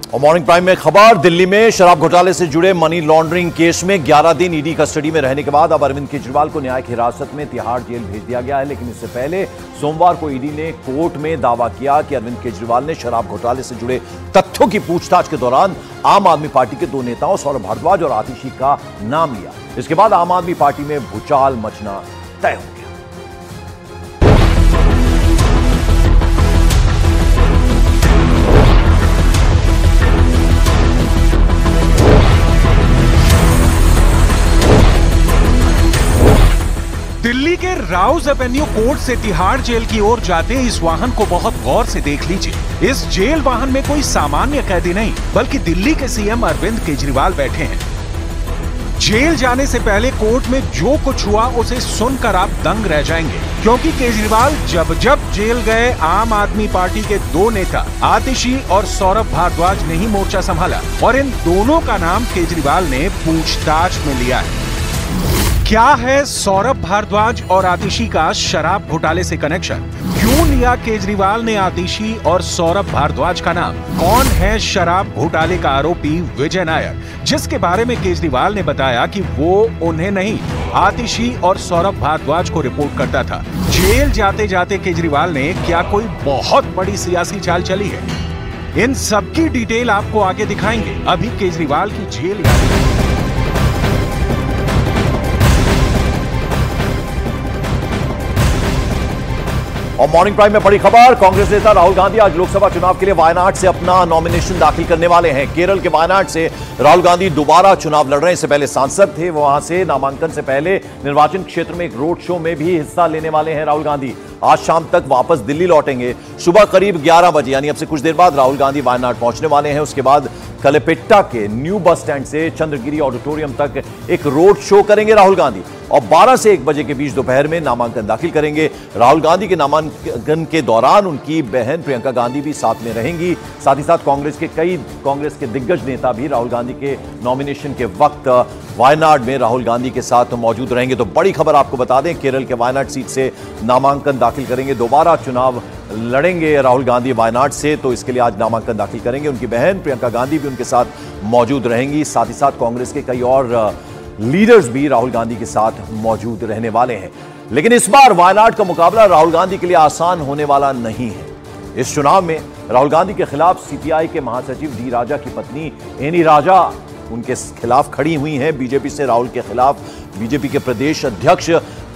और morning prime में खबर, दिल्ली में शराब घोटाले से जुड़े मनी लॉन्ड्रिंग केस में 11 दिन ईडी कस्टडी में रहने के बाद अब अरविंद केजरीवाल को न्यायिक हिरासत में तिहाड़ जेल भेज दिया गया है। लेकिन इससे पहले सोमवार को ईडी ने कोर्ट में दावा किया कि अरविंद केजरीवाल ने शराब घोटाले से जुड़े तथ्यों की पूछताछ के दौरान आम आदमी पार्टी के दो नेताओं सौरभ भारद्वाज और आतिशी का नाम लिया। इसके बाद आम आदमी पार्टी में भूचाल मचना तय हो गया। दिल्ली के राउज एवेन्यू कोर्ट से तिहाड़ जेल की ओर जाते इस वाहन को बहुत गौर से देख लीजिए। इस जेल वाहन में कोई सामान्य कैदी नहीं बल्कि दिल्ली के सीएम अरविंद केजरीवाल बैठे हैं। जेल जाने से पहले कोर्ट में जो कुछ हुआ उसे सुनकर आप दंग रह जाएंगे, क्योंकि केजरीवाल जब जब जेल गए आम आदमी पार्टी के दो नेता आतिशी और सौरभ भारद्वाज ने ही मोर्चा संभाला और इन दोनों का नाम केजरीवाल ने पूछताछ में लिया है। क्या है सौरभ भारद्वाज और आतिशी का शराब घोटाले से कनेक्शन? क्यों लिया केजरीवाल ने आतिशी और सौरभ भारद्वाज का नाम? कौन है शराब घोटाले का आरोपी विजय नायर, जिसके बारे में केजरीवाल ने बताया कि वो उन्हें नहीं आतिशी और सौरभ भारद्वाज को रिपोर्ट करता था? जेल जाते जाते केजरीवाल ने क्या कोई बहुत बड़ी सियासी चाल चली है? इन सबकी डिटेल आपको आगे दिखाएंगे। अभी केजरीवाल की जेल यात्रा। और मॉर्निंग प्राइम में बड़ी खबर, कांग्रेस नेता राहुल गांधी आज लोकसभा चुनाव के लिए वायनाड से अपना नॉमिनेशन दाखिल करने वाले हैं। केरल के वायनाड से राहुल गांधी दोबारा चुनाव लड़ रहे हैं। इससे पहले सांसद थे, वो वहां से नामांकन से पहले निर्वाचन क्षेत्र में एक रोड शो में भी हिस्सा लेने वाले हैं। राहुल गांधी आज शाम तक वापस दिल्ली लौटेंगे। सुबह करीब 11 बजे यानी अब से कुछ देर बाद राहुल गांधी वायनाड पहुंचने वाले हैं। उसके बाद कलेपेट्टा के न्यू बस स्टैंड से चंद्रगिरी ऑडिटोरियम तक एक रोड शो करेंगे राहुल गांधी और 12 से 1 बजे के बीच दोपहर में नामांकन दाखिल करेंगे। राहुल गांधी के नामांकन के दौरान उनकी बहन प्रियंका गांधी भी साथ में रहेंगी। साथ ही साथ कांग्रेस के दिग्गज नेता भी राहुल गांधी के नॉमिनेशन के वक्त वायनाड में राहुल गांधी के साथ मौजूद रहेंगे। तो बड़ी खबर आपको बता दें, केरल के वायनाड सीट से नामांकन दाखिल करेंगे, दोबारा चुनाव लड़ेंगे राहुल गांधी वायनाड से। तो इसके लिए आज नामांकन दाखिल करेंगे। उनकी बहन प्रियंका गांधी भी उनके साथ मौजूद रहेंगी। साथ ही साथ कांग्रेस के कई और लीडर्स भी राहुल गांधी के साथ मौजूद रहने वाले हैं। लेकिन इस बार वायनाड का मुकाबला राहुल गांधी के लिए आसान होने वाला नहीं है। इस चुनाव में राहुल गांधी के खिलाफ सीपीआई के महासचिव डी राजा की पत्नी एनी राजा उनके खिलाफ खड़ी हुई हैं। बीजेपी से राहुल के खिलाफ बीजेपी के प्रदेश अध्यक्ष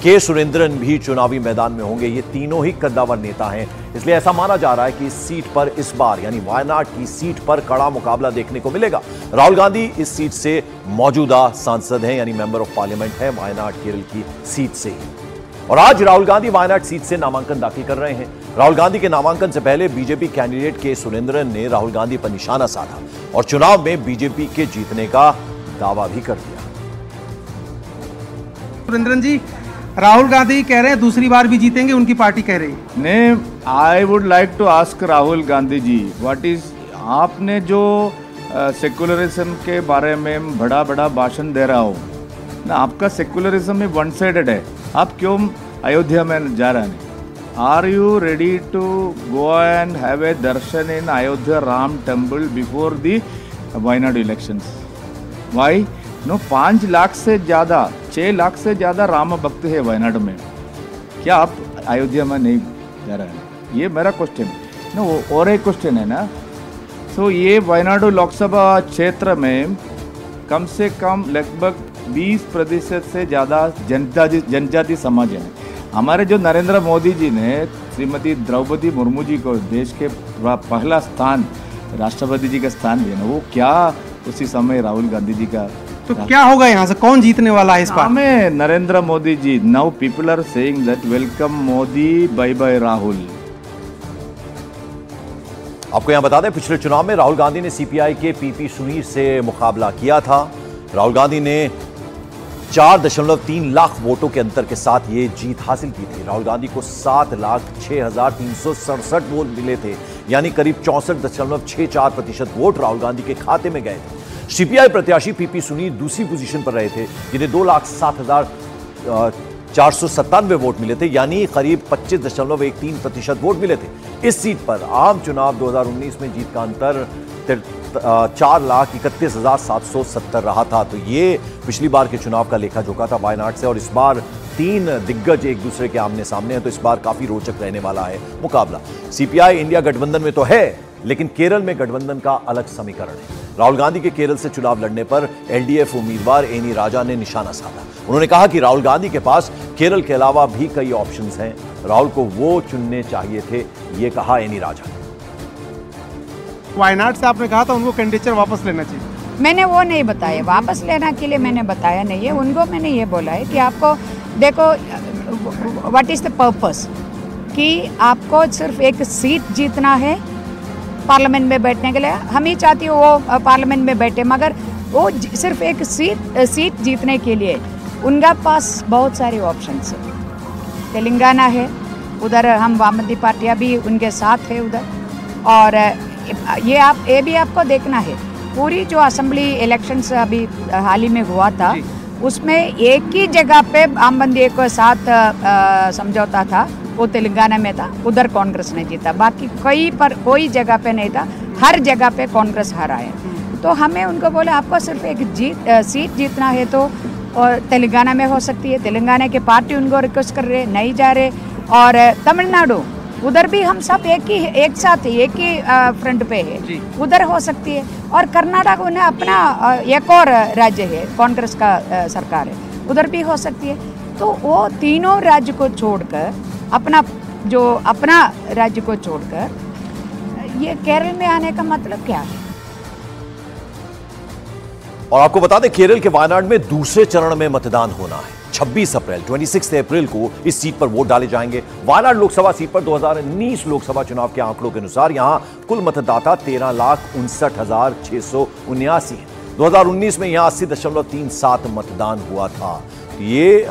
के सुरेंद्रन भी चुनावी मैदान में होंगे। ये तीनों ही कद्दावर नेता हैं, इसलिए ऐसा माना जा रहा है कि इस सीट पर इस बार यानी वायनाड की सीट पर कड़ा मुकाबला देखने को मिलेगा। राहुल गांधी इस सीट से मौजूदा सांसद हैं यानी मेंबर ऑफ पार्लियामेंट है वायनाड केरल की सीट से ही। और आज राहुल गांधी वायनाड सीट से नामांकन दाखिल कर रहे हैं। राहुल गांधी के नामांकन से पहले बीजेपी कैंडिडेट के सुरेंद्रन ने राहुल गांधी पर निशाना साधा और चुनाव में बीजेपी के जीतने का दावा भी कर दिया। सुरेंद्रन जी, राहुल गांधी कह रहे हैं दूसरी बार भी जीतेंगे, उनकी पार्टी कह रही है। नहीं, I would like to ask Rahul Gandhi ji, what is आपने जो सेकुलरिज्म के बारे में बड़ा बड़ा भाषण दे रहा हो ना, आपका सेकुलरिज्म में वन साइडेड है। आप क्यों अयोध्या में जा रहे हैं? Are you ready to go and have a darshan in Ayodhya Ram temple before the Wayanad elections? Why? No, 5 lakh से ज़्यादा 6 लाख से ज़्यादा राम भक्त है वायनाड में। क्या आप अयोध्या में नहीं जा रहे हैं? ये मेरा क्वेश्चन है ना। और एक क्वेश्चन है ना, सो ये वायनाड लोकसभा क्षेत्र में कम से कम लगभग 20% से ज़्यादा जनजाति समाज है। हमारे जो नरेंद्र मोदी जी ने श्रीमती द्रौपदी मुर्मू जी को देश के पहला स्थान राष्ट्रपति जी का स्थान दिया ना, वो क्या उसी समय राहुल गांधी जी का? तो क्या होगा यहाँ से, कौन जीतने वाला है इस बार? हमें Narendra Modi ji. Now people are saying that welcome Modi, bye bye Rahul. आपको यहां बता दें, पिछले चुनाव में राहुल गांधी ने सीपीआई के पीपी सुनीर से मुकाबला किया था। राहुल गांधी ने 4.3 लाख वोटों के अंतर के साथ ये जीत हासिल की थी। राहुल गांधी को 7,06,367 वोट मिले थे, यानी करीब 64.64% वोट राहुल गांधी के खाते में गए थे। सीपीआई प्रत्याशी पीपी सुनीर दूसरी पोजीशन पर रहे थे, जिन्हें 2,07,000 497 वोट मिले थे, यानी करीब 25.13% वोट मिले थे। इस सीट पर आम चुनाव 2019 में जीत का अंतर 4,31,770 रहा था। तो ये पिछली बार के चुनाव का लेखा जोखा था वायनाड से, और इस बार 3 दिग्गज एक दूसरे के आमने सामने हैं, तो इस बार काफी रोचक रहने वाला है मुकाबला। सीपीआई इंडिया गठबंधन में तो है, लेकिन केरल में गठबंधन का अलग समीकरण है। राहुल गांधी के केरल से चुनाव लड़ने पर एलडीएफ उम्मीदवार एनी राजा ने निशाना साधा। उन्होंने कहा कि राहुल गांधी के पास केरल के अलावा भी कई ऑप्शंस हैं, राहुल को वो चुनने चाहिए थे, ये कहा एनी राजा ने। वायनाड से आपने कहा था उनको कैंडिडेचर वापस लेना चाहिए। मैंने वो नहीं बताया, वापस लेना के लिए मैंने बताया नहीं है उनको। मैंने ये बोला है कि आपको देखो व्हाट इज द पर्पस, कि आपको सिर्फ एक सीट जीतना है पार्लियामेंट में बैठने के लिए। हम ही चाहती हो वो पार्लियामेंट में बैठे, मगर वो सिर्फ एक सीट जीतने के लिए उनका पास बहुत सारे ऑप्शंस है। तेलंगाना है, उधर हम वामपंथी पार्टियां भी उनके साथ है उधर। और ये भी आपको देखना है, पूरी जो असेंबली इलेक्शंस अभी हाल ही में हुआ था, उसमें एक ही जगह पे वामपंथी के साथ समझौता था, वो तेलंगाना में था, उधर कांग्रेस ने जीता। बाकी कोई जगह पे नहीं था, हर जगह पे कांग्रेस हारा है। तो हमें उनको बोले आपको सिर्फ एक सीट जीतना है तो और तेलंगाना में हो सकती है। तेलंगाना के पार्टी उनको रिक्वेस्ट कर रहे, नहीं जा रहे। और तमिलनाडु, उधर भी हम सब एक साथ एक ही फ्रंट पे है, उधर हो सकती है। और कर्नाटक उन्हें अपना एक और राज्य है, कांग्रेस का सरकार है, उधर भी हो सकती है। तो वो तीनों राज्य को छोड़कर अपना राज्य को छोड़कर ये केरल में आने का मतलब क्या है? और आपको बता दें, केरल के वायनाड में दूसरे चरण में मतदान होना है। 26 अप्रैल 26 अप्रैल को इस सीट पर वोट डाले जाएंगे। वायनाड लोकसभा सीट पर 2019 लोकसभा चुनाव के आंकड़ों के अनुसार यहां कुल मतदाता 13,59,679 है। 2019 में यहां 80.37 मतदान हुआ था। ये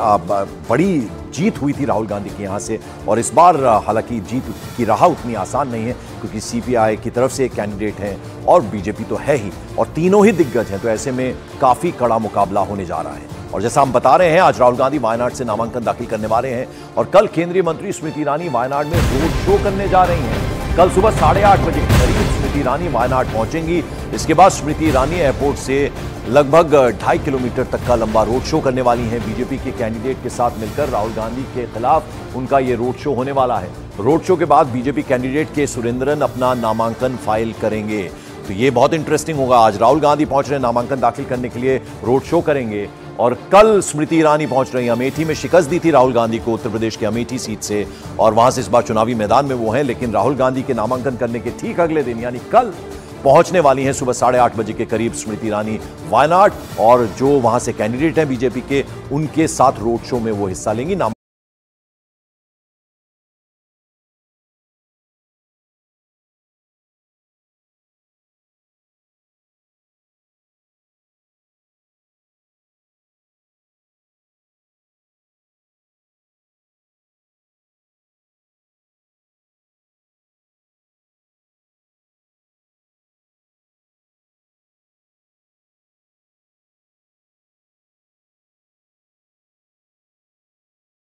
बड़ी जीत हुई थी राहुल गांधी की यहां से। और इस बार हालांकि जीत की राह उतनी आसान नहीं है, क्योंकि सीपीआई की तरफ से एक कैंडिडेट है और बीजेपी तो है ही, और तीनों ही दिग्गज हैं। तो ऐसे में काफी कड़ा मुकाबला होने जा रहा है। और जैसा हम बता रहे हैं, आज राहुल गांधी वायनाड से नामांकन दाखिल करने वाले हैं, और कल केंद्रीय मंत्री स्मृति ईरानी वायनाड में रोड शो करने जा रही हैं। कल सुबह 8:30 बजे के करीब स्मृति ईरानी वायनाड पहुंचेंगी। इसके बाद स्मृति ईरानी एयरपोर्ट से लगभग 2.5 किलोमीटर तक का लंबा रोड शो करने वाली हैं। बीजेपी के कैंडिडेट के साथ मिलकर राहुल गांधी के खिलाफ उनका ये रोड शो होने वाला है। रोड शो के बाद बीजेपी कैंडिडेट के सुरेंद्रन अपना नामांकन फाइल करेंगे। तो ये बहुत इंटरेस्टिंग होगा। आज राहुल गांधी पहुंच रहे हैं नामांकन दाखिल करने के लिए, रोड शो करेंगे। और कल स्मृति ईरानी पहुंच रही हैं। अमेठी में शिकस्त दी थी राहुल गांधी को, उत्तर प्रदेश की अमेठी सीट से, और वहां से इस बार चुनावी मैदान में वो हैं। लेकिन राहुल गांधी के नामांकन करने के ठीक अगले दिन यानी कल पहुंचने वाली हैं सुबह 8:30 बजे के करीब स्मृति ईरानी वायनाड, और जो वहां से कैंडिडेट हैं बीजेपी के, उनके साथ रोड शो में वो हिस्सा लेंगी।